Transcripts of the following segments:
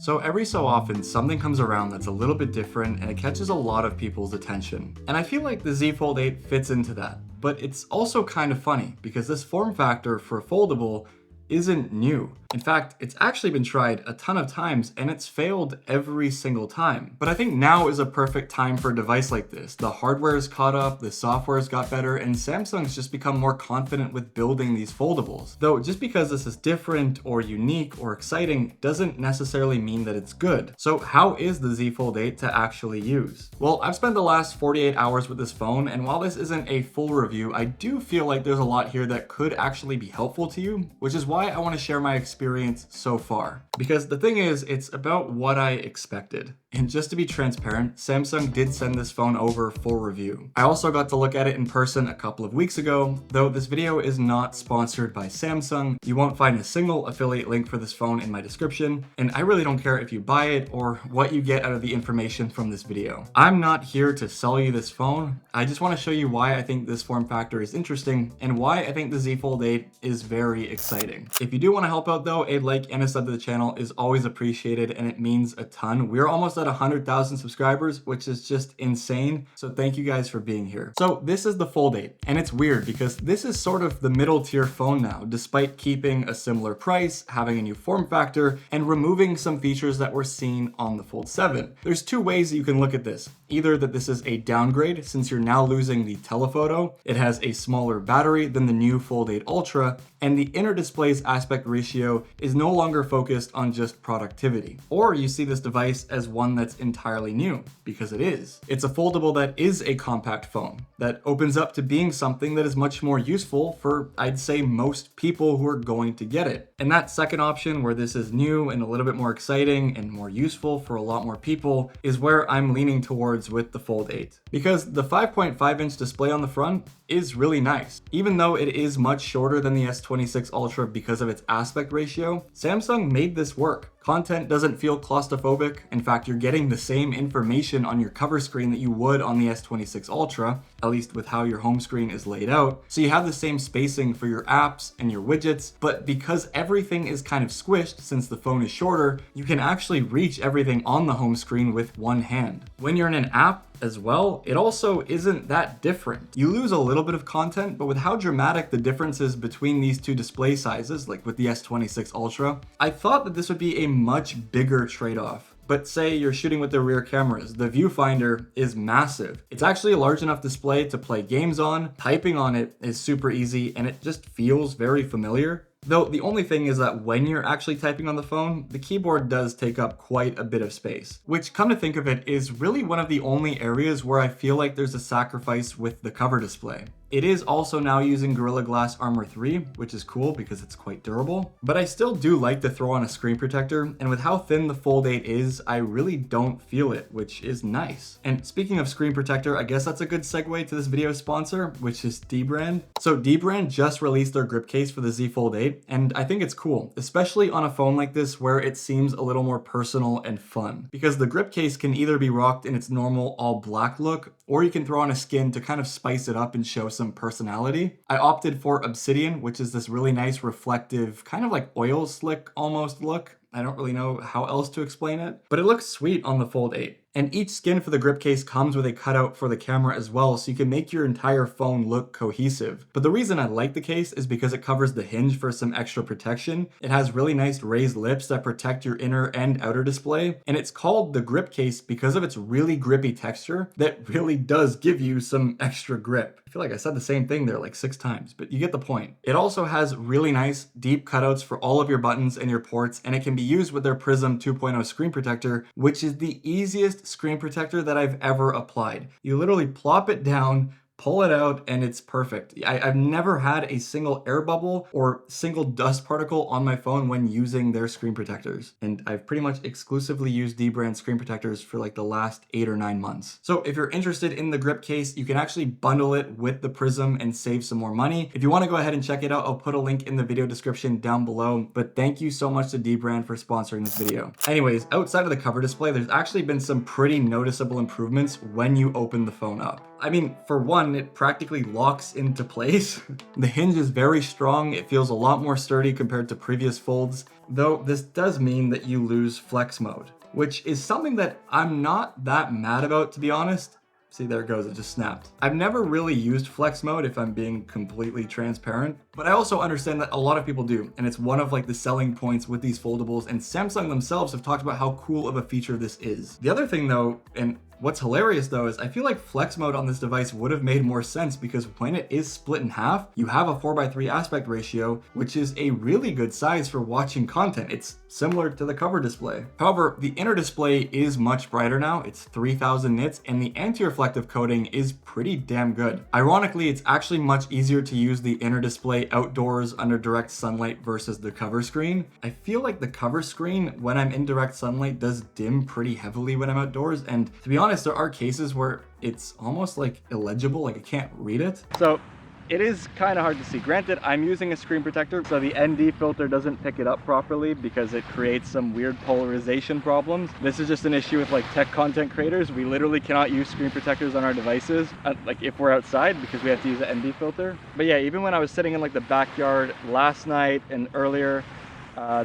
So every so often, something comes around that's a little bit different and it catches a lot of people's attention. And I feel like the Z Fold 8 fits into that. But it's also kind of funny because this form factor for a foldable isn't new. In fact, it's actually been tried a ton of times and it's failed every single time. But I think now is a perfect time for a device like this. The hardware is caught up, the software's got better, and Samsung's just become more confident with building these foldables. Though just because this is different or unique or exciting doesn't necessarily mean that it's good. So how is the Z Fold 8 to actually use? Well, I've spent the last 48 hours with this phone, and while this isn't a full review, I do feel like there's a lot here that could actually be helpful to you, which is why I want to share my experience so far. Because the thing is, it's about what I expected. And just to be transparent, Samsung did send this phone over for review. I also got to look at it in person a couple of weeks ago, though this video is not sponsored by Samsung. You won't find a single affiliate link for this phone in my description, and I really don't care if you buy it or what you get out of the information from this video. I'm not here to sell you this phone. I just want to show you why I think this form factor is interesting and why I think the Z Fold 8 is very exciting. If you do want to help out though, a like and a sub to the channel is always appreciated and it means a ton. We're almost at 100,000 subscribers, which is just insane. So thank you guys for being here. So this is the Fold 8, and it's weird because this is sort of the middle tier phone now, despite keeping a similar price, having a new form factor, and removing some features that were seen on the Fold 7. There's two ways that you can look at this. Either that this is a downgrade since you're now losing the telephoto, it has a smaller battery than the new Fold 8 Ultra, and the inner display's aspect ratio is no longer focused on just productivity. Or you see this device as one that's entirely new, because it is. It's a foldable that is a compact phone, that opens up to being something that is much more useful for, I'd say, most people who are going to get it. And that second option, where this is new and a little bit more exciting and more useful for a lot more people, is where I'm leaning towards with the Fold 8. Because the 5.5-inch display on the front is really nice. Even though it is much shorter than the S26 Ultra because of its aspect ratio, Samsung made this work. Content doesn't feel claustrophobic. In fact, you're getting the same information on your cover screen that you would on the S26 Ultra, at least with how your home screen is laid out. So you have the same spacing for your apps and your widgets, but because everything is kind of squished since the phone is shorter, you can actually reach everything on the home screen with one hand. When you're in an app as well, it also isn't that different. You lose a little bit of content, but with how dramatic the differences between these two display sizes, like with the S26 Ultra, I thought that this would be a much bigger trade-off. But say you're shooting with the rear cameras, the viewfinder is massive. It's actually a large enough display to play games on, typing on it is super easy, and it just feels very familiar. Though the only thing is that when you're actually typing on the phone, the keyboard does take up quite a bit of space, which, come to think of it, is really one of the only areas where I feel like there's a sacrifice with the cover display. It is also now using Gorilla Glass Armor 3, which is cool because it's quite durable, but I still do like to throw on a screen protector, and with how thin the Fold 8 is, I really don't feel it, which is nice. And speaking of screen protector, I guess that's a good segue to this video's sponsor, which is Dbrand. So Dbrand just released their grip case for the Z Fold 8, and I think it's cool, especially on a phone like this where it seems a little more personal and fun, because the grip case can either be rocked in its normal all black look, or you can throw on a skin to kind of spice it up and show some personality. I opted for Obsidian, which is this really nice reflective, kind of like oil slick almost look. I don't really know how else to explain it, but it looks sweet on the Fold 8. And each skin for the grip case comes with a cutout for the camera as well, so you can make your entire phone look cohesive. But the reason I like the case is because it covers the hinge for some extra protection. It has really nice raised lips that protect your inner and outer display, and it's called the grip case because of its really grippy texture that really does give you some extra grip. I feel like I said the same thing there like 6 times, but you get the point. It also has really nice deep cutouts for all of your buttons and your ports, and it can be used with their Prism 2.0 screen protector, which is the easiest screen protector that I've ever applied. You literally plop it down, pull it out, and it's perfect. I've never had a single air bubble or single dust particle on my phone when using their screen protectors. And I've pretty much exclusively used Dbrand screen protectors for like the last 8 or 9 months. So if you're interested in the grip case, you can actually bundle it with the Prism and save some more money. If you want to go ahead and check it out, I'll put a link in the video description down below. But thank you so much to Dbrand for sponsoring this video. Anyways, outside of the cover display, there's actually been some pretty noticeable improvements when you open the phone up. I mean, for one, one, it practically locks into place. The hinge is very strong, it feels a lot more sturdy compared to previous folds, though this does mean that you lose flex mode, which is something that I'm not that mad about, to be honest. See, there it goes, it just snapped. I've never really used flex mode, if I'm being completely transparent, but I also understand that a lot of people do, and it's one of like the selling points with these foldables, and Samsung themselves have talked about how cool of a feature this is. The other thing though, and what's hilarious though, is I feel like flex mode on this device would have made more sense because when it is split in half, you have a 4:3 aspect ratio, which is a really good size for watching content. It's similar to the cover display. However, the inner display is much brighter now. It's 3000 nits, and the anti-reflective coating is pretty damn good. Ironically, it's actually much easier to use the inner display outdoors under direct sunlight versus the cover screen. I feel like the cover screen, when I'm in direct sunlight, does dim pretty heavily when I'm outdoors, and to be honest, there are cases where it's almost like illegible, like I can't read it. So it is kind of hard to see. Granted, I'm using a screen protector, so the ND filter doesn't pick it up properly because it creates some weird polarization problems. This is just an issue with like tech content creators. We literally cannot use screen protectors on our devices, like if we're outside, because we have to use an ND filter. But yeah, even when I was sitting in like the backyard last night and earlier,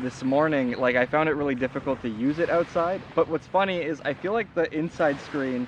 this morning, like I found it really difficult to use it outside. But what's funny is I feel like the inside screen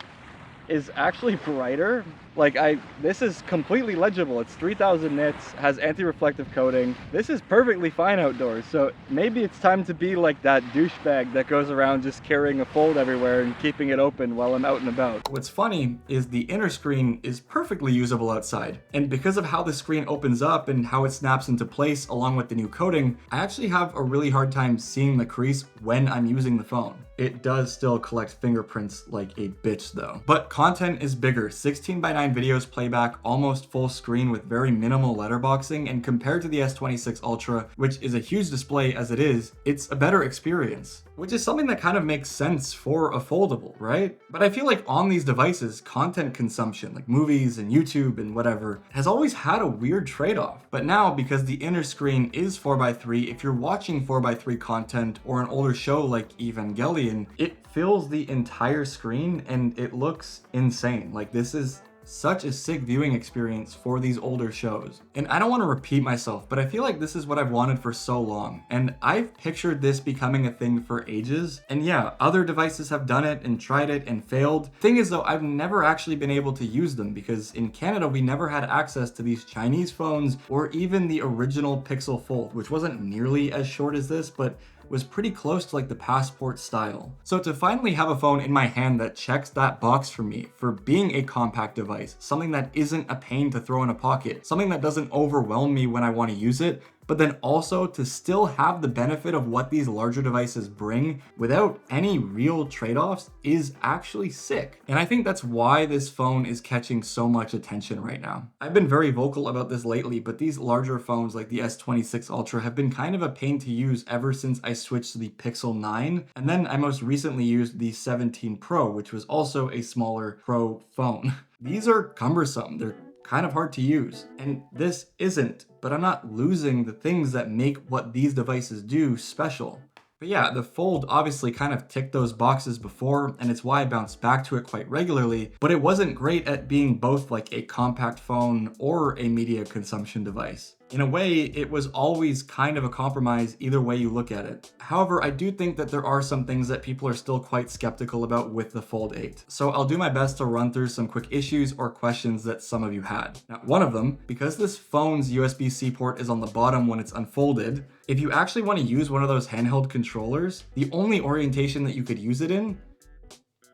is actually brighter. Like this is completely legible. It's 3000 nits, has anti-reflective coating. This is perfectly fine outdoors. So maybe it's time to be like that douchebag that goes around just carrying a fold everywhere and keeping it open while I'm out and about. What's funny is the inner screen is perfectly usable outside. And because of how the screen opens up and how it snaps into place along with the new coating, I actually have a really hard time seeing the crease when I'm using the phone. It does still collect fingerprints like a bitch though. But content is bigger. 16:9 videos playback, almost full screen with very minimal letterboxing, and compared to the S26 Ultra, which is a huge display as it is, it's a better experience. Which is something that kind of makes sense for a foldable, right? But I feel like on these devices, content consumption, like movies and YouTube and whatever, has always had a weird trade-off. But now, because the inner screen is 4:3, if you're watching 4:3 content or an older show like Evangelion, it fills the entire screen and it looks insane. Like this is such a sick viewing experience for these older shows. And I don't want to repeat myself, but I feel like this is what I've wanted for so long. And I've pictured this becoming a thing for ages. And yeah, other devices have done it and tried it and failed. Thing is though, I've never actually been able to use them because in Canada, we never had access to these Chinese phones or even the original Pixel Fold, which wasn't nearly as short as this, but was pretty close to like the Passport style. So to finally have a phone in my hand that checks that box for me, for being a compact device, something that isn't a pain to throw in a pocket, something that doesn't overwhelm me when I want to use it, but then also to still have the benefit of what these larger devices bring without any real trade-offs is actually sick. And I think that's why this phone is catching so much attention right now. I've been very vocal about this lately, but these larger phones like the S26 Ultra have been kind of a pain to use ever since I switched to the Pixel 9. And then I most recently used the 17 Pro, which was also a smaller Pro phone. These are cumbersome. They're kind of hard to use. And this isn't, but I'm not losing the things that make what these devices do special. But yeah, the Fold obviously kind of ticked those boxes before, and it's why I bounced back to it quite regularly, but it wasn't great at being both like a compact phone or a media consumption device. In a way, it was always kind of a compromise either way you look at it. However, I do think that there are some things that people are still quite skeptical about with the Fold 8. So I'll do my best to run through some quick issues or questions that some of you had. Now, one of them, because this phone's USB-C port is on the bottom when it's unfolded, if you actually want to use one of those handheld controllers, the only orientation that you could use it in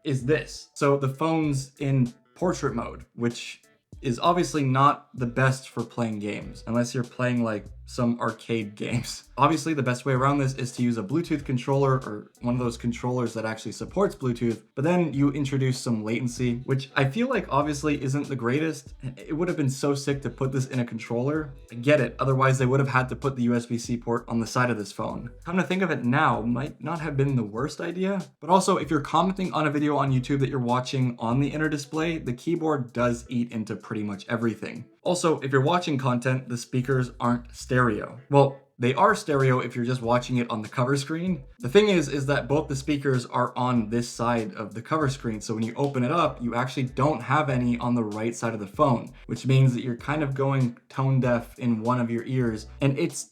is this. So the phone's in portrait mode, which is obviously not the best for playing games, unless you're playing like some arcade games. Obviously, the best way around this is to use a Bluetooth controller or one of those controllers that actually supports Bluetooth, but then you introduce some latency, which I feel like obviously isn't the greatest. It would have been so sick to put this in a controller. I get it, otherwise they would have had to put the USB-C port on the side of this phone. Come to think of it now, might not have been the worst idea. But also, if you're commenting on a video on YouTube that you're watching on the inner display, the keyboard does eat into pretty much everything. Also, if you're watching content, the speakers aren't stereo. Well, They are stereo if you're just watching it on the cover screen. The thing is that both the speakers are on this side of the cover screen. So when you open it up, you actually don't have any on the right side of the phone, which means that you're kind of going tone deaf in one of your ears. And it's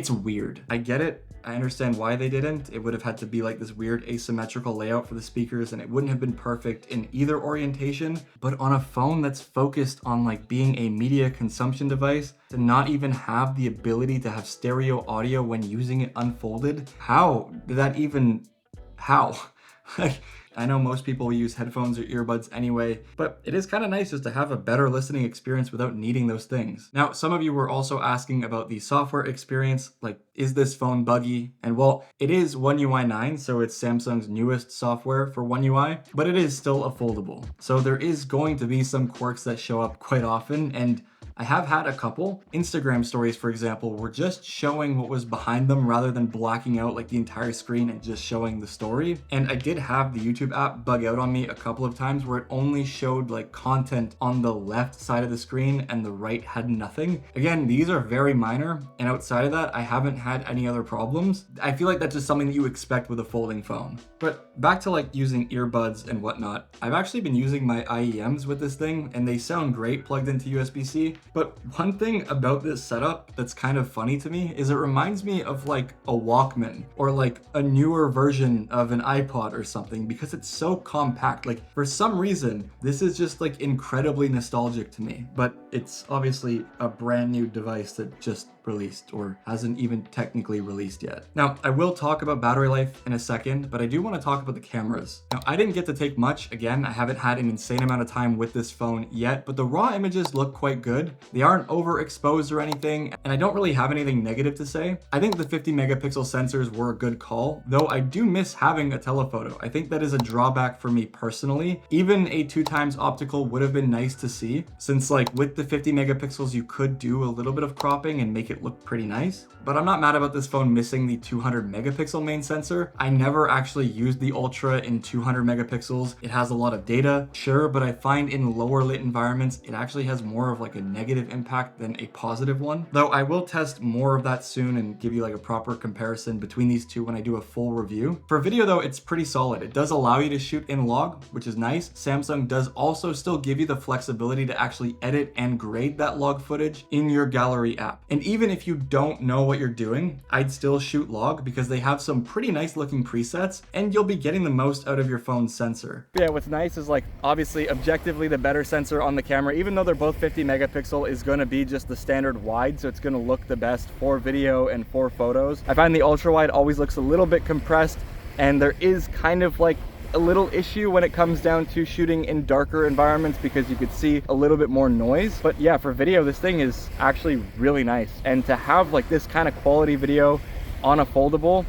weird. I get it. I understand why they didn't. It would have had to be like this weird asymmetrical layout for the speakers, and it wouldn't have been perfect in either orientation. But on a phone that's focused on like being a media consumption device, to not even have the ability to have stereo audio when using it unfolded, how did that even, how? Like, I know most people use headphones or earbuds anyway, but it is kind of nice just to have a better listening experience without needing those things. Now, some of you were also asking about the software experience, like, is this phone buggy? And well, it is One UI 9, so it's Samsung's newest software for One UI, but it is still a foldable. So there is going to be some quirks that show up quite often, and I have had a couple. Instagram stories, for example, were just showing what was behind them rather than blacking out like the entire screen and just showing the story. And I did have the YouTube app bug out on me a couple of times where it only showed like content on the left side of the screen and the right had nothing. Again, these are very minor, and outside of that, I haven't had any other problems. I feel like that's just something that you expect with a folding phone. But back to like using earbuds and whatnot, I've actually been using my IEMs with this thing, and they sound great plugged into USB-C. But one thing about this setup that's kind of funny to me is it reminds me of like a Walkman or like a newer version of an iPod or something, because it's so compact. Like, for some reason, this is just like incredibly nostalgic to me, but it's obviously a brand new device that just released or hasn't even technically released yet. Now, I will talk about battery life in a second, but I do want to talk about the cameras. Now, I didn't get to take much. Again, I haven't had an insane amount of time with this phone yet, but the raw images look quite good. They aren't overexposed or anything, and I don't really have anything negative to say. I think the 50 megapixel sensors were a good call, though I do miss having a telephoto. I think that is a drawback for me personally. Even a 2x optical would have been nice to see, since like with the 50 megapixels, you could do a little bit of cropping and make it look pretty nice. But I'm not mad about this phone missing the 200 megapixel main sensor. I never actually used the Ultra in 200 megapixels. It has a lot of data, sure, but I find in lower lit environments, it actually has more of like a negative impact than a positive one. Though I will test more of that soon and give you like a proper comparison between these two when I do a full review. For video though, it's pretty solid. It does allow you to shoot in log, which is nice. Samsung does also still give you the flexibility to actually edit and grade that log footage in your gallery app. And even if you don't know what you're doing, I'd still shoot log because they have some pretty nice looking presets and you'll be getting the most out of your phone's sensor. Yeah, what's nice is like obviously objectively the better sensor on the camera, even though they're both 50 megapixel, is going to be just the standard wide, so it's going to look the best for video and for photos. I find the ultra wide always looks a little bit compressed, and there is kind of like a little issue when it comes down to shooting in darker environments because you could see a little bit more noise. But yeah, for video, this thing is actually really nice. And to have like this kind of quality video on a foldable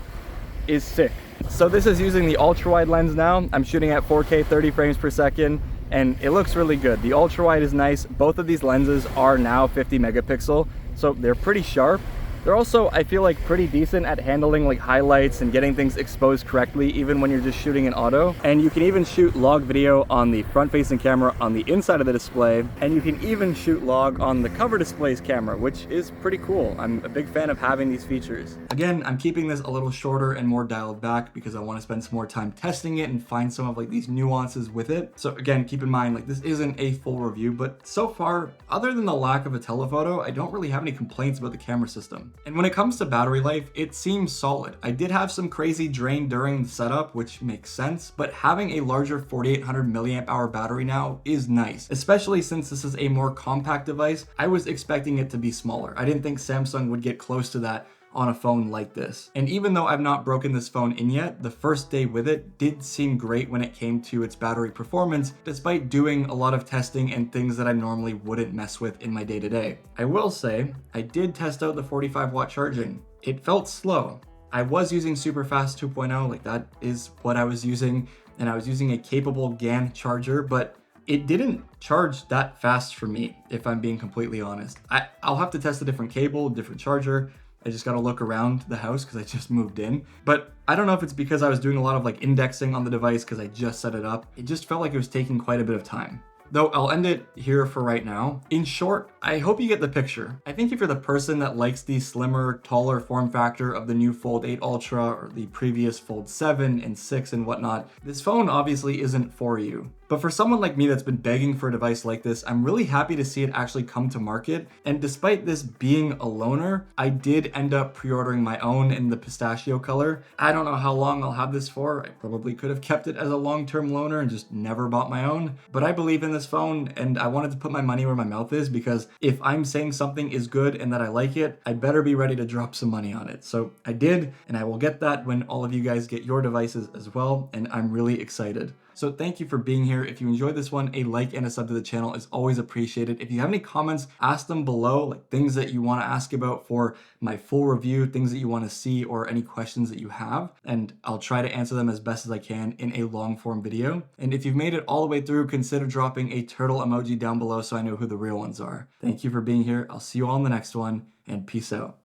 is sick. So this is using the ultra wide lens now. I'm shooting at 4K 30 frames per second, and it looks really good. The ultra wide is nice. Both of these lenses are now 50 megapixel, so they're pretty sharp. They're also, I feel like, pretty decent at handling like highlights and getting things exposed correctly, even when you're just shooting in auto. And you can even shoot log video on the front-facing camera on the inside of the display. And you can even shoot log on the cover display's camera, which is pretty cool. I'm a big fan of having these features. Again, I'm keeping this a little shorter and more dialed back because I want to spend some more time testing it and find some of like these nuances with it. So again, keep in mind, like, this isn't a full review, but so far, other than the lack of a telephoto, I don't really have any complaints about the camera system. And when it comes to battery life, it seems solid. I did have some crazy drain during the setup, which makes sense, but having a larger 4800 milliamp hour battery now is nice, especially since this is a more compact device. I was expecting it to be smaller. I didn't think Samsung would get close to that on a phone like this. And even though I've not broken this phone in yet, the first day with it did seem great when it came to its battery performance, despite doing a lot of testing and things that I normally wouldn't mess with in my day-to-day. I will say, I did test out the 45-watt charging. It felt slow. I was using super fast 2.0, like that is what I was using, and I was using a capable GAN charger, but it didn't charge that fast for me, if I'm being completely honest. I'll have to test a different cable, different charger. I just gotta look around the house because I just moved in. But I don't know if it's because I was doing a lot of like indexing on the device because I just set it up. It just felt like it was taking quite a bit of time. Though I'll end it here for right now. In short, I hope you get the picture. I think if you're the person that likes the slimmer, taller form factor of the new Fold 8 Ultra or the previous Fold 7 and 6 and whatnot, this phone obviously isn't for you. But for someone like me that's been begging for a device like this, I'm really happy to see it actually come to market. And despite this being a loaner, I did end up pre-ordering my own in the pistachio color. I don't know how long I'll have this for. I probably could have kept it as a long-term loaner and just never bought my own. But I believe in this phone and I wanted to put my money where my mouth is, because if I'm saying something is good and that I like it, I better be ready to drop some money on it. So I did, and I will get that when all of you guys get your devices as well, and I'm really excited. So thank you for being here. If you enjoyed this one, a like and a sub to the channel is always appreciated. If you have any comments, ask them below, like things that you want to ask about for my full review, things that you want to see, or any questions that you have, and I'll try to answer them as best as I can in a long form video. And if you've made it all the way through, consider dropping a turtle emoji down below so I know who the real ones are. Thank you for being here. I'll see you all in the next one, and peace out.